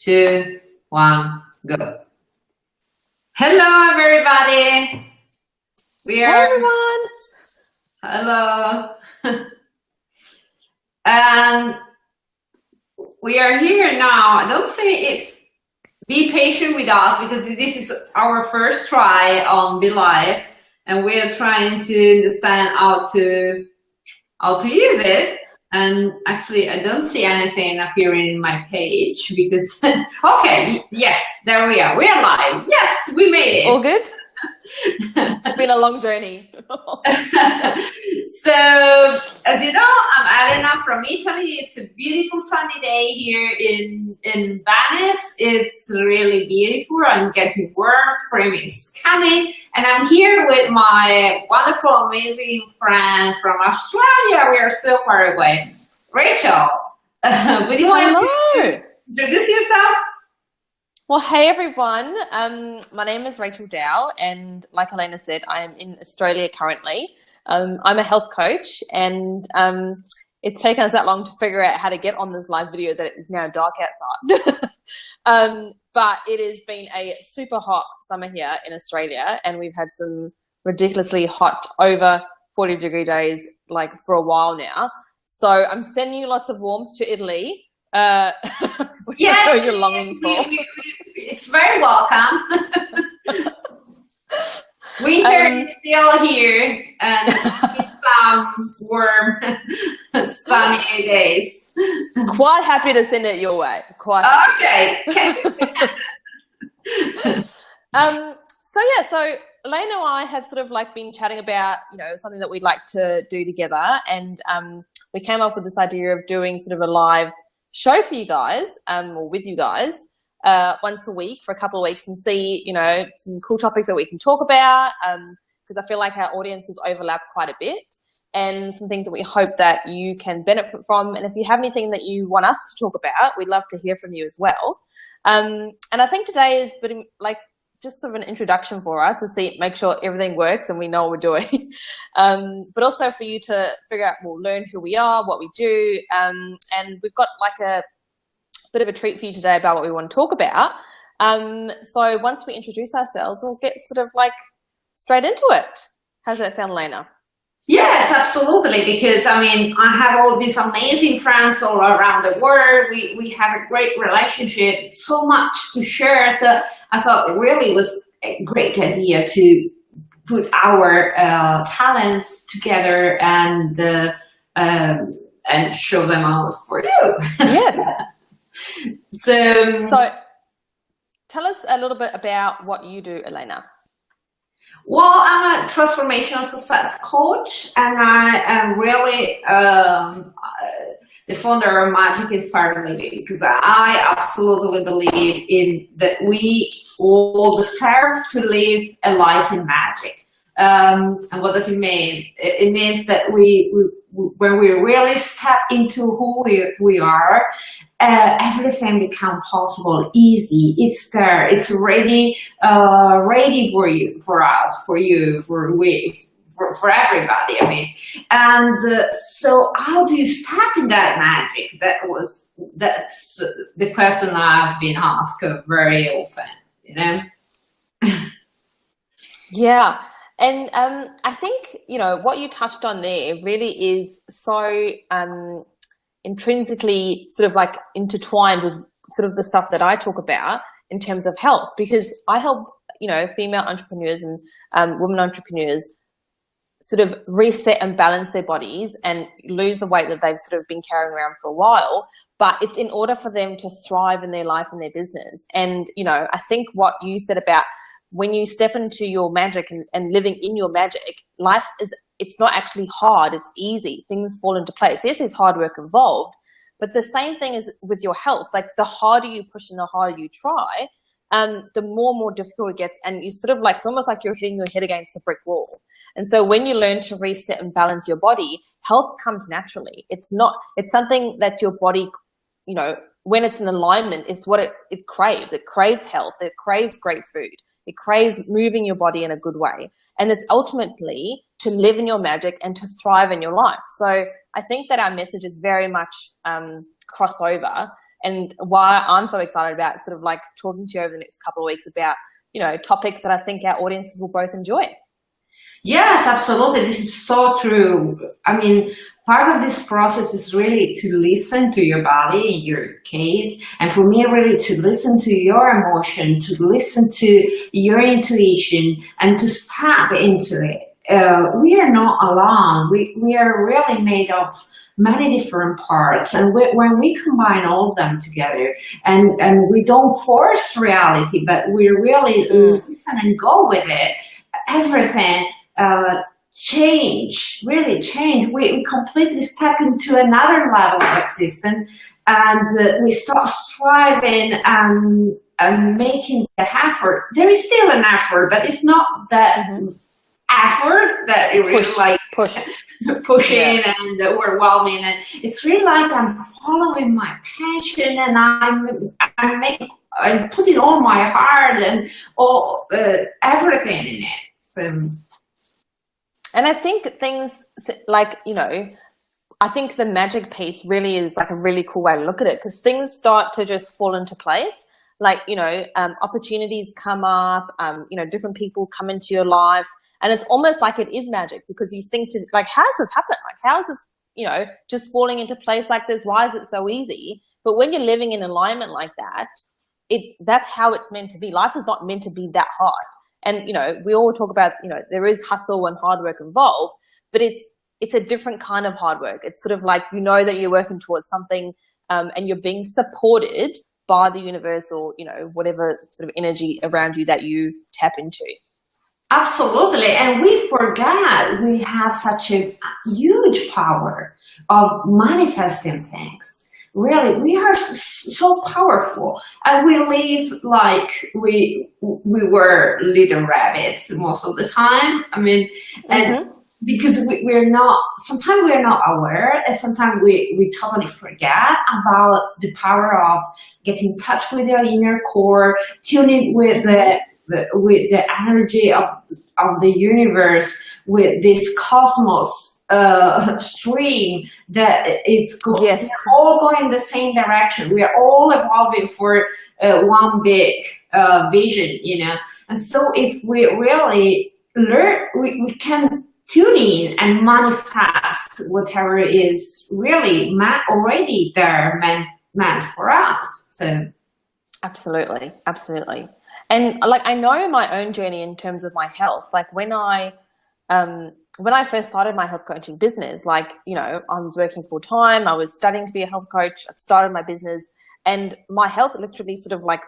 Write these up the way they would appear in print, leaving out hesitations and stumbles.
two, one, go. Hello, everybody. Hey, everyone. Hello. And we are here now. Don't say it's, be patient with us because this is our first try on Be Live, and we are trying to understand how to use it. And actually, I don't see anything appearing in my page because, okay, yes, there we are. We are live. Yes, we made it. All good? It's been a long journey. So, as you know, I'm Elena from Italy. It's a beautiful sunny day here in Venice. It's really beautiful. I'm getting warm. Spring is coming. And I'm here with my wonderful, amazing friend from Australia. We are so far away. Rachael, would you want to introduce yourself? Well, hey, everyone. My name is Rachael Dowle, and like Elena said, I am in Australia currently. I'm a health coach, and it's taken us that long to figure out how to get on this live video that it is now dark outside. But it has been a super hot summer here in Australia, and we've had some ridiculously hot, over 40-degree days like for a while now. So I'm sending you lots of warmth to Italy. Which I know you're longing for. It's very welcome. Winter is still here, and some warm, sunny days. Quite happy to send it your way. Quite happy. Okay. So Elena and I have sort of like been chatting about, something that we'd like to do together, and we came up with this idea of doing sort of a live show for you guys, or with you guys, once a week for a couple of weeks, and see, some cool topics that we can talk about, because I feel like our audiences overlap quite a bit, and some things that we hope that you can benefit from. And if you have anything that you want us to talk about, we'd love to hear from you as well. And I think today is just sort of an introduction for us to make sure everything works and we know what we're doing. But also for you to figure out, learn who we are, what we do. And we've got like a bit of a treat for you today about what we want to talk about. So once we introduce ourselves, we'll get sort of like straight into it. How's that sound, Elena? Yes, absolutely. Because I have all these amazing friends all around the world. We have a great relationship, so much to share. So I thought it really was a great idea to put our talents together and show them out for you. Yes. So tell us a little bit about what you do, Elena. Well, I'm a transformational success coach, and I am really the founder of Magic Inspired Living, because I absolutely believe in that we all deserve to live a life in magic. And what does it mean? It means that when we really step into who we are, everything becomes possible, easy. It's there. It's ready for you, for us, for you, for everybody. And so how do you step in that magic? That's the question I've been asked very often. Yeah. And I think, what you touched on there really is so intrinsically sort of like intertwined with sort of the stuff that I talk about in terms of health, because I help, female entrepreneurs and women entrepreneurs sort of reset and balance their bodies and lose the weight that they've sort of been carrying around for a while. But it's in order for them to thrive in their life and their business. And, I think what you said about when you step into your magic and living in your magic, it's not actually hard, it's easy. Things fall into place. Yes, there's hard work involved, but the same thing is with your health. Like the harder you push and the harder you try, the more difficult it gets. And you sort of like, it's almost like you're hitting your head against a brick wall. And so when you learn to reset and balance your body, health comes naturally. It's something that your body, when it's in alignment, it's what it craves. It craves health. It craves great food. It craves moving your body in a good way. And it's ultimately to live in your magic and to thrive in your life. So I think that our message is very much crossover. and why I'm so excited about sort of like talking to you over the next couple of weeks about, you know, topics that I think our audiences will both enjoy. Yes, absolutely. This is so true. I mean, part of this process is really to listen to your body, in your case, and for me, really to listen to your emotion, to listen to your intuition, and to step into it. We are not alone. We are really made of many different parts, and when we combine all of them together, and we don't force reality, but we really listen and go with it, everything really change. We completely step into another level of existence, and we start striving and making the effort. There is still an effort, but it's not that effort that it really like pushing and overwhelming. And it's really like I'm following my passion, and I'm putting all my heart and all everything in it. So. And I think things like, you know, I think the magic piece really is like a really cool way to look at it, because things start to just fall into place. Like, you know, opportunities come up, you know, different people come into your life, and it's almost like it is magic, because you think to like, how's this happen? Like, how's this, you know, just falling into place like this? Why is it so easy? But when you're living in alignment like that, that's how it's meant to be. Life is not meant to be that hard. And, you know, we all talk about, you know, there is hustle and hard work involved, but it's a different kind of hard work. It's sort of like, you know, that you're working towards something, and you're being supported by the universe, or, you know, whatever sort of energy around you that you tap into. Absolutely. And we forget we have such a huge power of manifesting things. Really, we are so powerful, and we live like we were little rabbits most of the time. I mean, and because we're not, sometimes we're not aware, and sometimes we totally forget about the power of getting in touch with your inner core, tuning with the energy of the universe, with this cosmos stream that is going. Yes. We're all going in the same direction. We are all evolving for one big vision, you know. And so if we really learn, we can tune in and manifest whatever is really already there, meant for us. So absolutely. And like, I know my own journey in terms of my health. Like when I first started my health coaching business, like, you know, I was working full time, I was studying to be a health coach, I started my business, and my health literally sort of like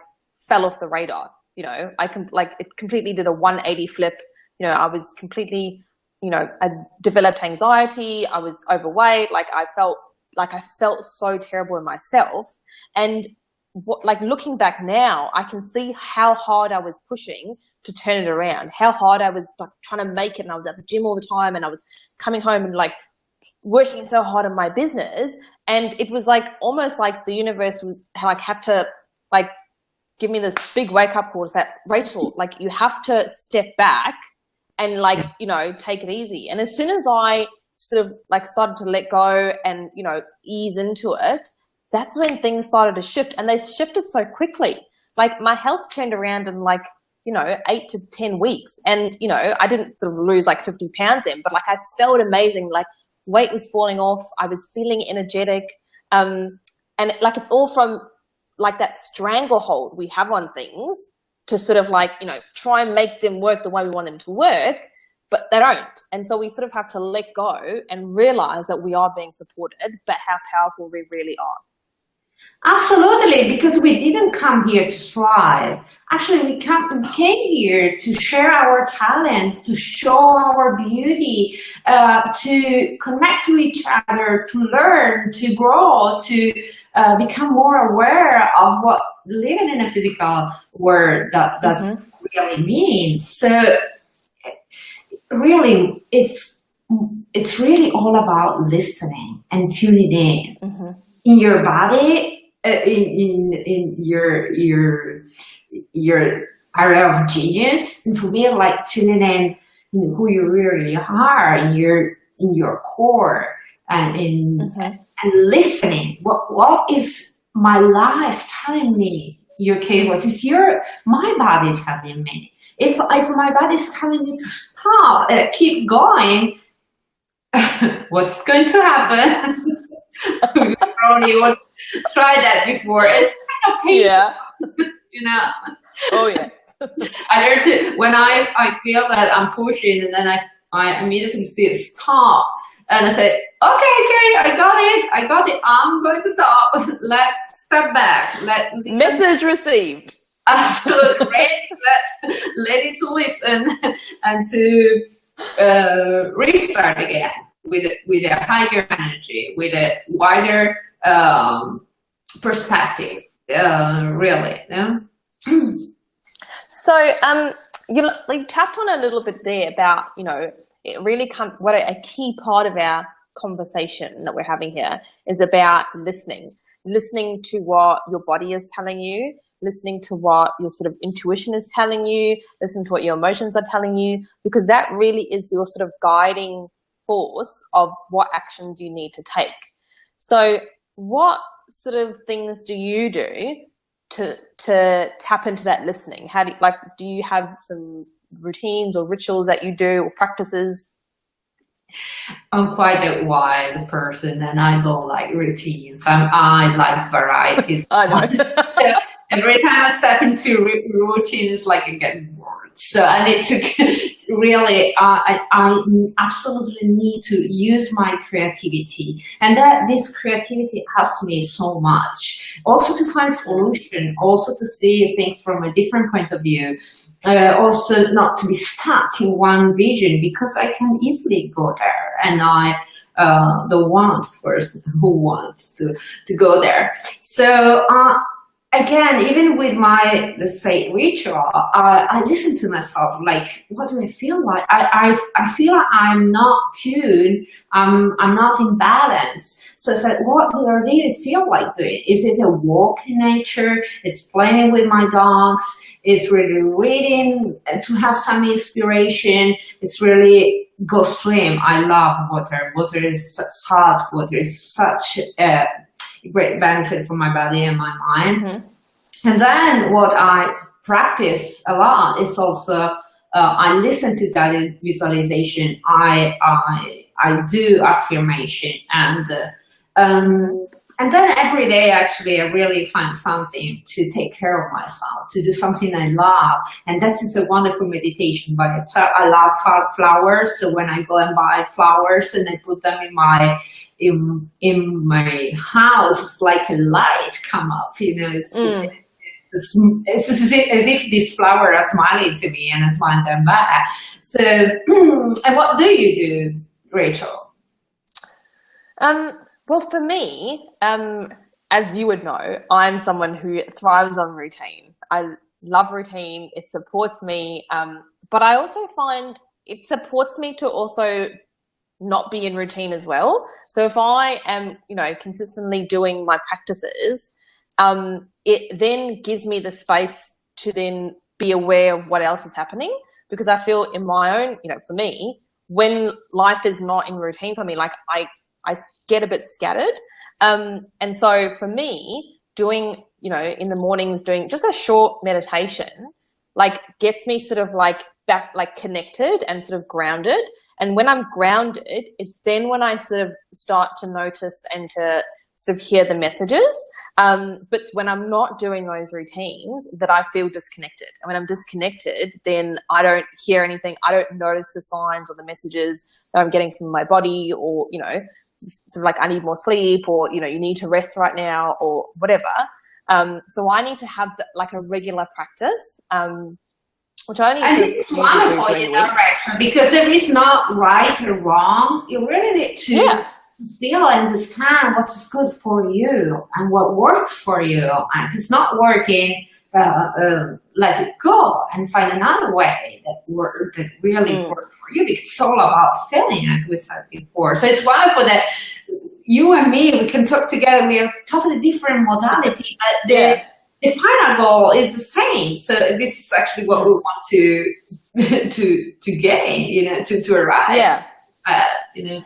fell off the radar. You know, it completely did a 180 flip. You know, I was completely, you know, I developed anxiety, I was overweight, like I felt so terrible in myself. And like looking back now, I can see how hard I was pushing to turn it around, how hard I was like trying to make it, and I was at the gym all the time, and I was coming home and like working so hard on my business, and it was like almost like the universe would like have to like give me this big wake up call that, Rachael, like you have to step back and like, you know, take it easy. And as soon as I sort of like started to let go and, you know, ease into it, that's when things started to shift, and they shifted so quickly. Like my health turned around in like, you know, 8 to 10 weeks. And, you know, I didn't sort of lose like 50 pounds in, but like I felt amazing. Like weight was falling off. I was feeling energetic. And like, it's all from like that stranglehold we have on things to sort of like, you know, try and make them work the way we want them to work, but they don't. And so we sort of have to let go and realize that we are being supported, but how powerful we really are. Absolutely, because we didn't come here to strive. Actually, we came here to share our talent, to show our beauty, to connect to each other, to learn, to grow, to become more aware of what living in a physical world does really means. So, really, it's really all about listening and tuning in your body, in your area of genius, and for me, like tuning in who you really are, in your core, and and listening. What is my life telling me your case was, it's my body telling me. If my body is telling me to stop, keep going, what's going to happen? You probably would try that before. It's kind of painful, Yeah. you know. Oh yeah. When I feel that I'm pushing, and then I immediately say stop, and I say, okay, I got it. I'm going to stop. Let's step back. Message received. Absolutely. Let it listen and to restart again with a higher energy, with a wider perspective. Really. Yeah? So, you tapped on a little bit there about, it really what a key part of our conversation that we're having here is about listening to what your body is telling you, listening to what your sort of intuition is telling you, listening to what your emotions are telling you, because that really is your sort of guiding force of what actions you need to take. So what sort of things do you do to tap into that listening? How do you have some routines or rituals that you do or practices? I'm quite a wild person, and I don't like routines. I like varieties. I know. Every time I step into routine, it's like I get bored. So I need to really, I absolutely need to use my creativity, and this creativity helps me so much. Also to find solution, also to see things from a different point of view. Also not to be stuck in one vision, because I can easily go there, and the one person who wants to go there. So again, even with my, let's say, ritual, I listen to myself, like, what do I feel like? I feel like I'm not tuned, I'm not in balance. So it's like, what do I really feel like doing? Is it a walk in nature? It's playing with my dogs? It's really reading to have some inspiration? It's really go swim. I love water. Water is salt. Water is such a great benefit for my body and my mind. Mm-hmm. And then what I practice a lot is also I listen to guided visualization. I do affirmation, and then every day, actually, I really find something to take care of myself, to do something I love. And that is a wonderful meditation by itself. I love flowers. So when I go and buy flowers and I put them in my house, it's like a light come up, it's as if these flowers are smiling to me and I smile them back. So, and what do you do, Rachel? Well, for me, as you would know, I'm someone who thrives on routine. I love routine. It supports me. But I also find it supports me to also not be in routine as well. So if I am, consistently doing my practices, it then gives me the space to then be aware of what else is happening, because I feel in my own, for me, when life is not in routine for me, like I get a bit scattered. And so for me, doing, in the mornings, doing just a short meditation, like gets me sort of like back, like connected and sort of grounded. And when I'm grounded, it's then when I sort of start to notice and to sort of hear the messages. But when I'm not doing those routines, that I feel disconnected. And when I'm disconnected, then I don't hear anything. I don't notice the signs or the messages that I'm getting from my body, or, sort of like I need more sleep, or, you need to rest right now, or whatever. So I need to have like a regular practice, which I only it's wonderful, Rachael, because there is not right or wrong. You really need to feel and understand what is good for you and what works for you. And if it's not working, let it go and find another way that really works for you, because it's all about feeling, as we said before. So it's wonderful that you and me, we can talk together. We are totally different modality, but the final goal is the same. So this is actually what we want to gain, to arrive. Yeah.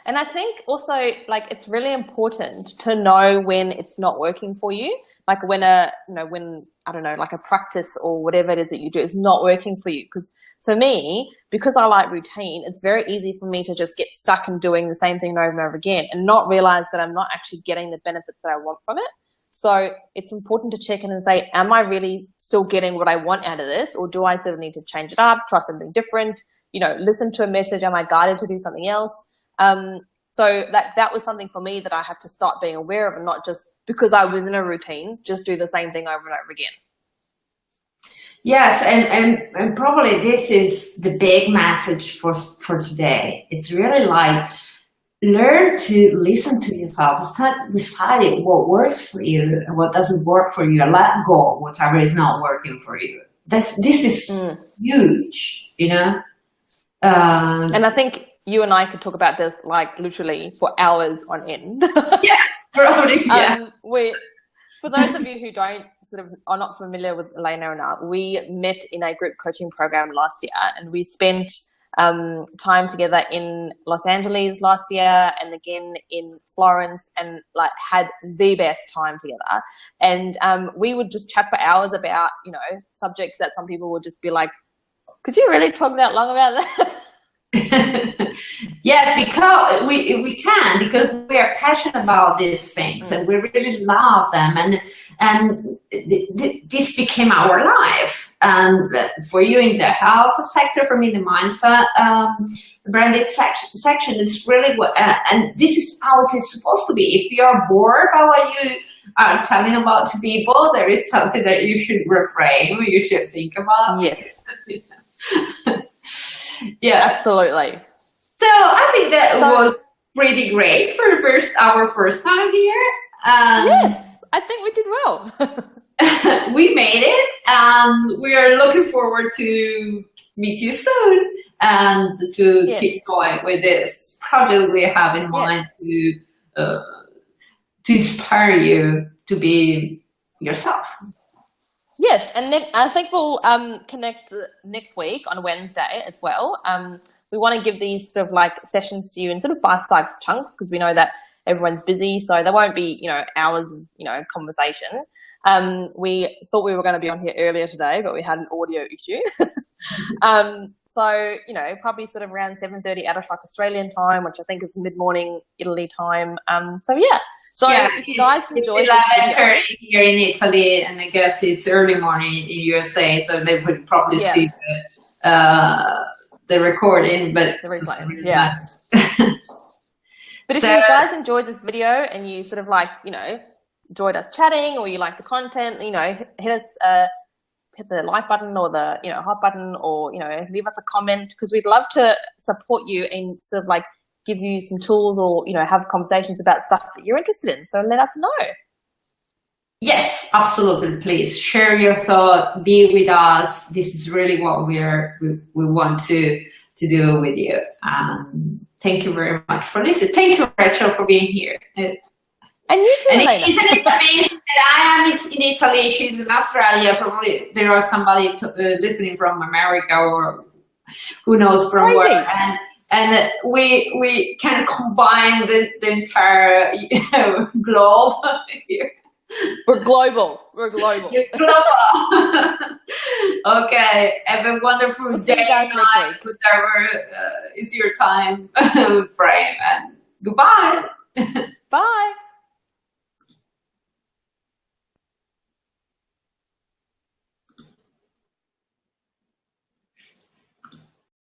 And I think also, like, it's really important to know when it's not working for you. like when I don't know, like a practice or whatever it is that you do is not working for you. Because for me, because I like routine, it's very easy for me to just get stuck in doing the same thing over and over again and not realize that I'm not actually getting the benefits that I want from it. So it's important to check in and say, am I really still getting what I want out of this? Or do I sort of need to change it up, try something different, listen to a message? Am I guided to do something else? So that was something for me that I had to start being aware of, and not just because I was in a routine, just do the same thing over and over again. Yes, and probably this is the big message for today. It's really like, learn to listen to yourself. Start deciding what works for you and what doesn't work for you. Let go of whatever is not working for you. This is huge, and I think you and I could talk about this like literally for hours on end. Yes, probably. Yeah. For those of you who are not familiar with Elena and I, we met in a group coaching program last year, and we spent time together in Los Angeles last year and again in Florence, and like had the best time together. And we would just chat for hours about, subjects that some people would just be like, could you really talk that long about that? Yes, because we can, because we are passionate about these things and we really love them, and this became our life. And for you in the health sector, for me in the mindset branding section, it's really what, and this is how it is supposed to be. If you are bored by what you are telling about to people, there is something that you should reframe, you should think about. Yes. Yeah, absolutely. So I think that was pretty great for our first time here. Yes, I think we did well. We made it, and we are looking forward to meet you soon and to keep going with this project we have in mind to inspire you to be yourself. Yes, and then I think we'll connect next week on Wednesday as well. We want to give these sort of like sessions to you in sort of bite-sized chunks, because we know that everyone's busy, so there won't be, hours of, conversation. We thought we were going to be on here earlier today, but we had an audio issue. So, probably sort of around 7:30 out of like Australian time, which I think is mid-morning Italy time. So if you guys enjoyed this video, 11:30 here in Italy, and I guess it's early morning in USA, so they would probably see the recording, but the replay. Yeah. But if you guys enjoyed this video and you sort of like, enjoyed us chatting, or you like the content, hit the like button or the heart button, or leave us a comment, because we'd love to support you and sort of like give you some tools, or have conversations about stuff that you're interested in. So let us know. Yes, absolutely. Please share your thought, be with us. This is really what we want to do with you. Thank you very much for listening. Thank you, Rachael, for being here. And you too, Elena. Isn't it amazing that I am in Italy, she's in Australia? Probably there are somebody listening from America, or who knows from where. And we can combine the entire globe here. We're global. You're global. Okay. Have a wonderful day, night, whatever is your time frame. And goodbye. Bye.